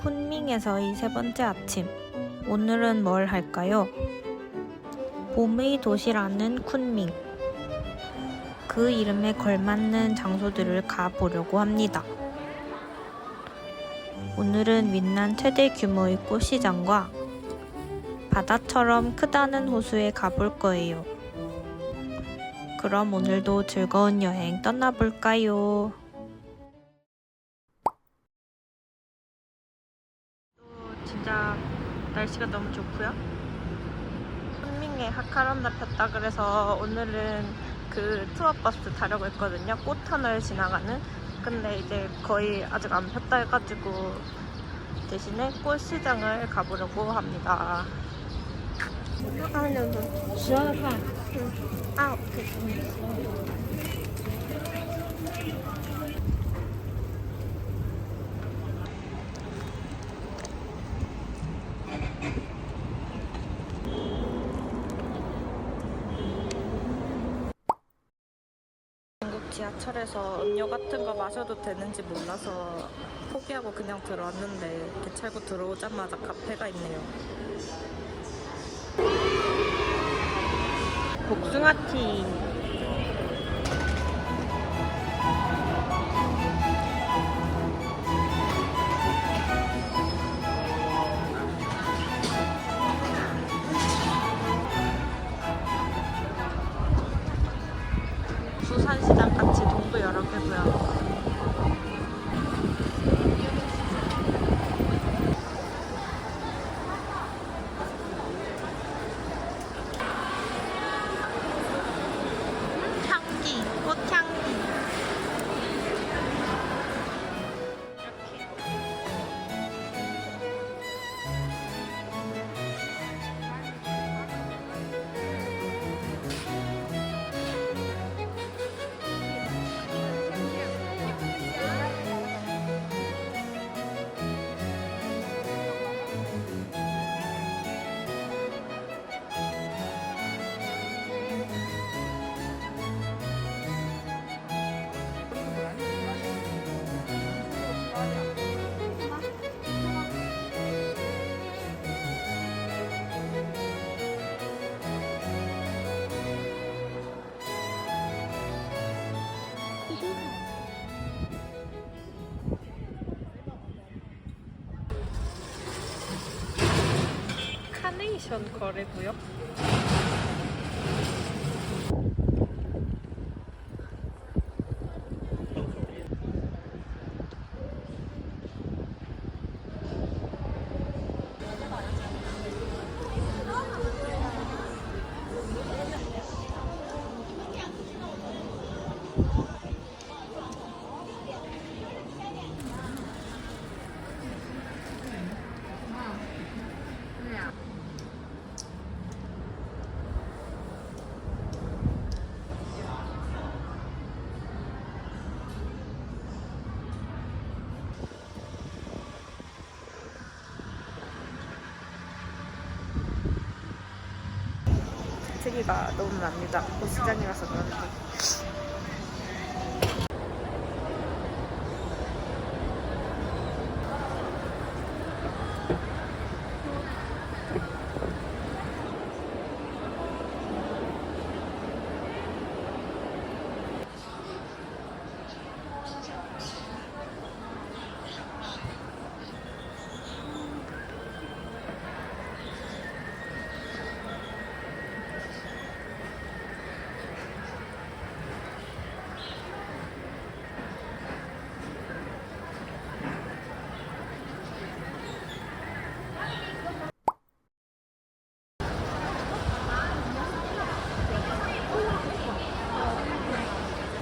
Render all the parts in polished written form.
쿤밍에서의 세 번째 아침. 오늘은 뭘 할까요? 봄의 도시라는 쿤밍. 그 이름에 걸맞는 장소들을 가보려고 합니다. 오늘은 윈난 최대 규모의 꽃시장과 바다처럼 크다는 호수에 가볼 거예요. 그럼 오늘도 즐거운 여행 떠나볼까요? 진짜 날씨가 너무 좋고요. 쿤밍에 하카란다 폈다 그래서 오늘은 그 투어버스 타려고 했거든요. 꽃터널 지나가는. 근데 이제 거의 아직 안 폈다 해가지고 대신에 꽃시장을 가보려고 합니다. 중국 지하철에서 음료 같은 거 마셔도 되는지 몰라서 포기하고 그냥 들어왔는데 개찰구 들어오자마자 카페가 있네요. 복숭아티. 부산시장 같이 동도 여러 개고요. 향기, 꽃향기. 카네이션 거래구요? 색이가 너무 납니다. 꽃시장이라서 그런지.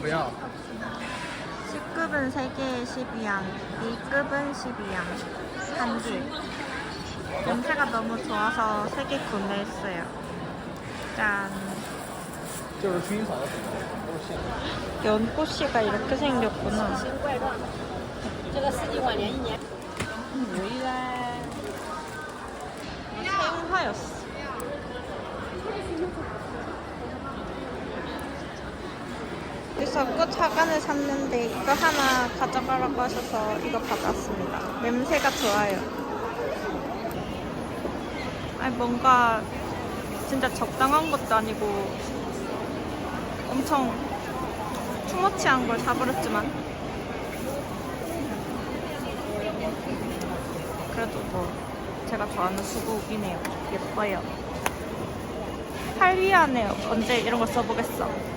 뭐야? C급은 3개에 12양, B급은 12양, 한 개. 냄새가 너무 좋아서 3개 구매했어요. 짠. 就是薰衣草的粉都是现的。 연꽃씨가 이렇게 생겼구나. 这个四季晚年一年。 채용하였어. 여기서 꽃 화관을 샀는데 이거 하나 가져가라고 하셔서 이거 받았습니다. 냄새가 좋아요. 아니 뭔가 진짜 적당한 것도 아니고 엄청 투머치한 걸 사버렸지만 그래도 뭐 제가 좋아하는 수국이네요. 예뻐요. 편리하네요. 언제 이런 걸 써보겠어.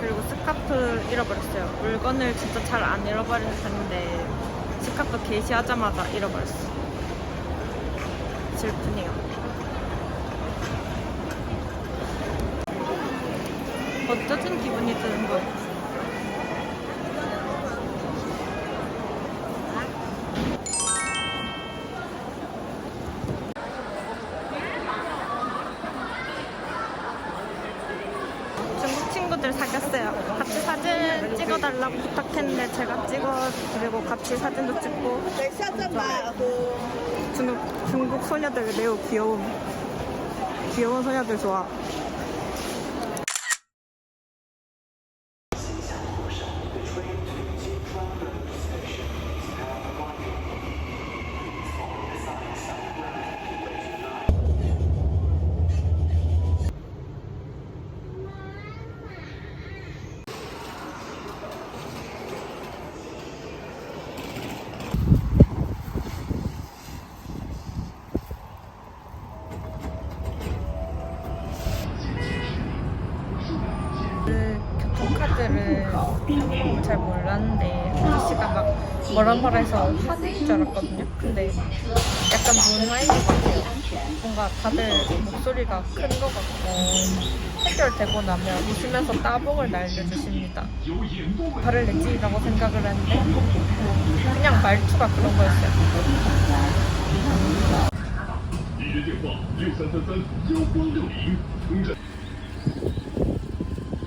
그리고 스카프 잃어버렸어요. 물건을 진짜 잘 안 잃어버리는 편인데 스카프 게시하자마자 잃어버렸어. 슬프네요. 어쩌진 기분이 드는 거예요. 중국 친구들 사귀었어요. 같이 사진 찍어달라고 부탁했는데 제가 찍어드리고 같이 사진도 찍고. 중국 소녀들 매우 귀여운 소녀들 좋아. 그 교통카드를 잘 몰랐는데 아저씨가 막 뭐라 해서 화내인 줄 알았거든요. 근데 약간 문화인 것 같아요. 뭔가 다들 목소리가 큰 것 같고 해결되고 나면 웃으면서 따봉을 날려주십니다. 화를 내지라고 생각을 했는데 그냥 말투가 그런 거였어요.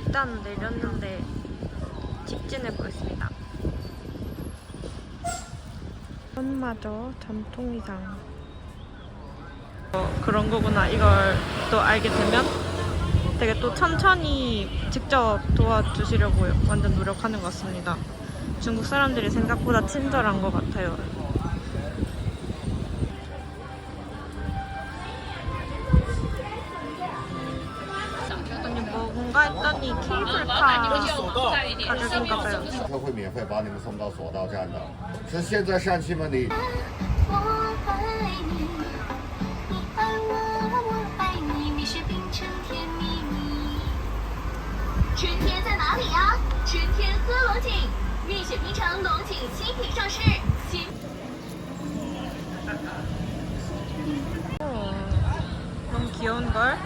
일단 내렸는데 직진해 보겠습니다. 현마저 전통의상. 그런 거구나. 이걸 또 알게 되면 되게 또 천천히 직접 도와주시려고 완전 노력하는 것 같습니다. 중국 사람들이 생각보다 친절한 것 같아요. 아니 뭔가 했더니 케이블카 가격인가 봐요. 他会免费把你们送到索道站的，是现在上去吗？你。我爱你，你爱我，我爱你，你是冰城甜蜜蜜。春天在哪里呀？春天喝龙井，蜜雪冰城龙井新品上市，新。 너무 귀여운걸?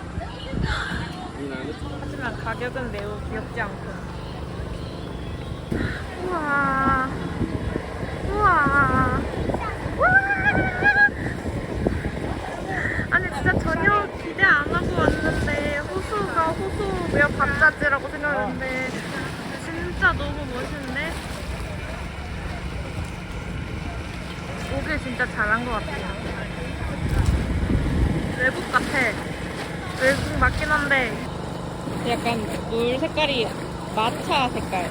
하지만 가격은 매우 귀엽지 않고. 우와. 우와. 우와. 아니 진짜 전혀 기대 안 하고 왔는데 호수 몇 반자지라고 생각했는데 진짜 너무 멋있네. 오길 진짜 잘한 것 같아요. 외국 같아. 외국 맞긴 한데 약간 물 색깔이 마차 색깔.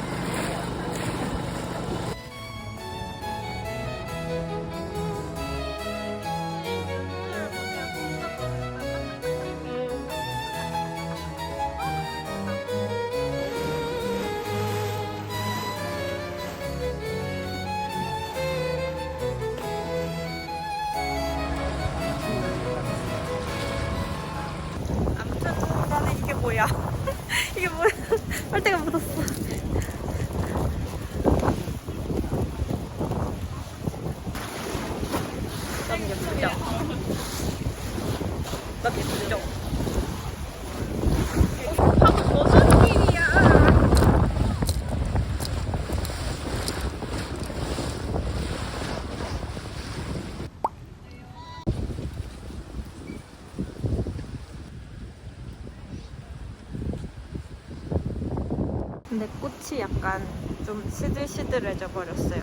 아무튼 나는 이게 뭐야? 이게 뭐야? 빨대가 묻었어. 난 예쁘죠? 난 예쁘죠? 하고 무슨 일이야? 근데 꽃이 약간 좀 시들시들해져 버렸어요.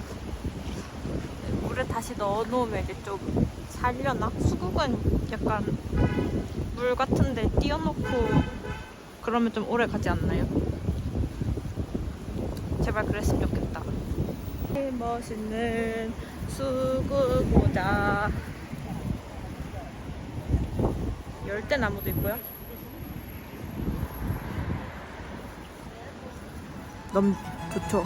물에 다시 넣어놓으면 이게 좀 살려나? 수국은 약간 물 같은데 띄워놓고 그러면 좀 오래 가지 않나요? 제발 그랬으면 좋겠다. 멋있는 수국모자. 열대나무도 있고요. 너무 좋죠?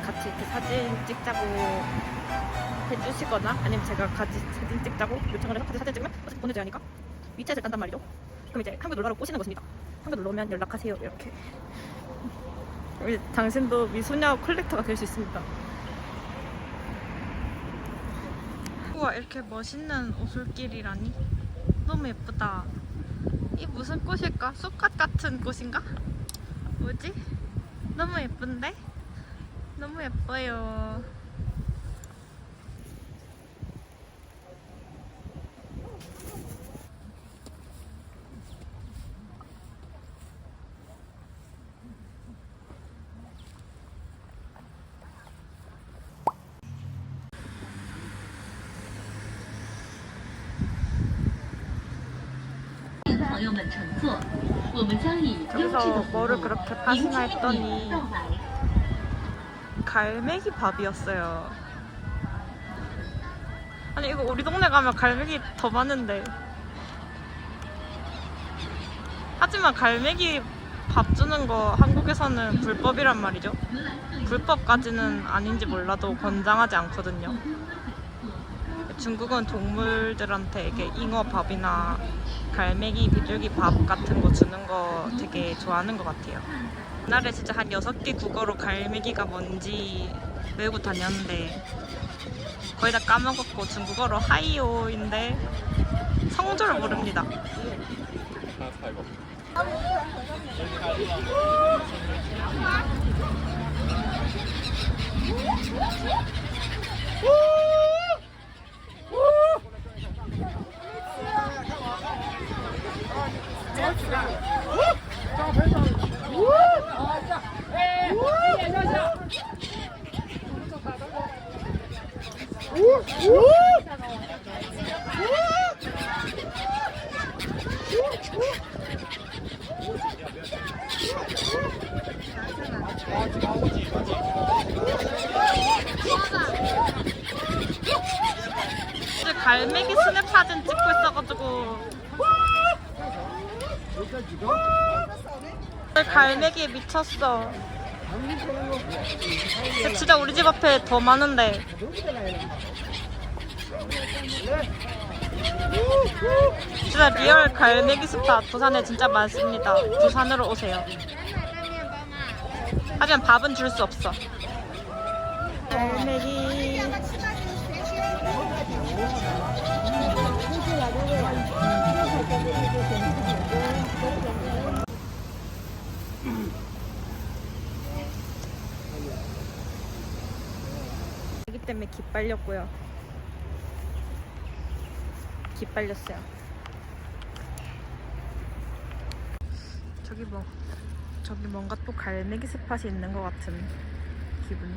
같이 이렇게 사진 찍자고 해주시거나 아니면 제가 같이 사진 찍자고 요청을 해서 같이 사진 찍으면 어차피 보내줘야 하니까 위챗을 깐단 말이죠. 그럼 이제 한국 놀러로 오시는 것입니다. 한국 놀러 오면 연락하세요. 이렇게. 당신도 미소녀 컬렉터가 될 수 있습니다. 우와, 이렇게 멋있는 오솔길이라니. 너무 예쁘다. 이 무슨 꽃일까? 쑥갓 같은 꽃인가? 뭐지? 너무 예쁜데? 너무 예뻐요. 여기서 뭐를 그렇게 파시나 했더니 갈매기 밥이었어요. 아니 이거 우리 동네 가면 갈매기 더 많은데. 하지만 갈매기 밥 주는 거 한국에서는 불법이란 말이죠. 불법까지는 아닌지 몰라도 권장하지 않거든요. 중국은 동물들한테 이게 잉어밥이나 갈매기, 비둘기 밥 같은 거 주는 거 되게 좋아하는 것 같아요. 옛날에 진짜 한 6개 국어로 갈매기가 뭔지 외우고 다녔는데 거의 다 까먹었고 중국어로 하이오인데 성조를 모릅니다. 갈매기 스냅 사진 찍고 있어가지고 갈매기에 미쳤어. 진짜 우리 집 앞에 더 많은데. 진짜 리얼 갈매기 스팟 부산에 진짜 많습니다. 부산으로 오세요. 하지만 밥은 줄 수 없어. 갈매기. 애기 때문에 기빨렸고요. 기빨렸어요. 저기 뭔가 또 갈매기 스팟이 있는 것 같은 기분이.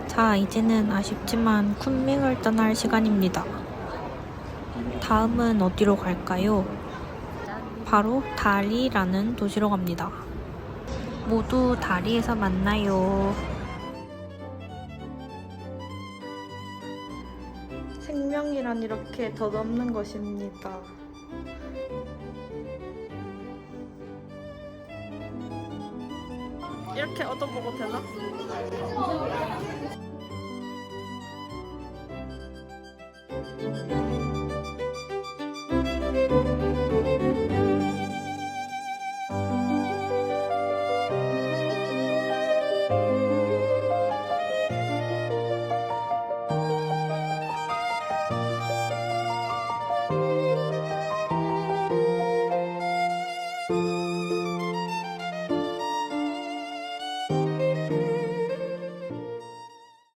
자, 이제는 아쉽지만 쿤밍을 떠날 시간입니다. 다음은 어디로 갈까요? 바로 다리라는 도시로 갑니다. 모두 다리에서 만나요. 생명이란 이렇게 덧없는 것입니다. 이렇게 얻어보고 되나?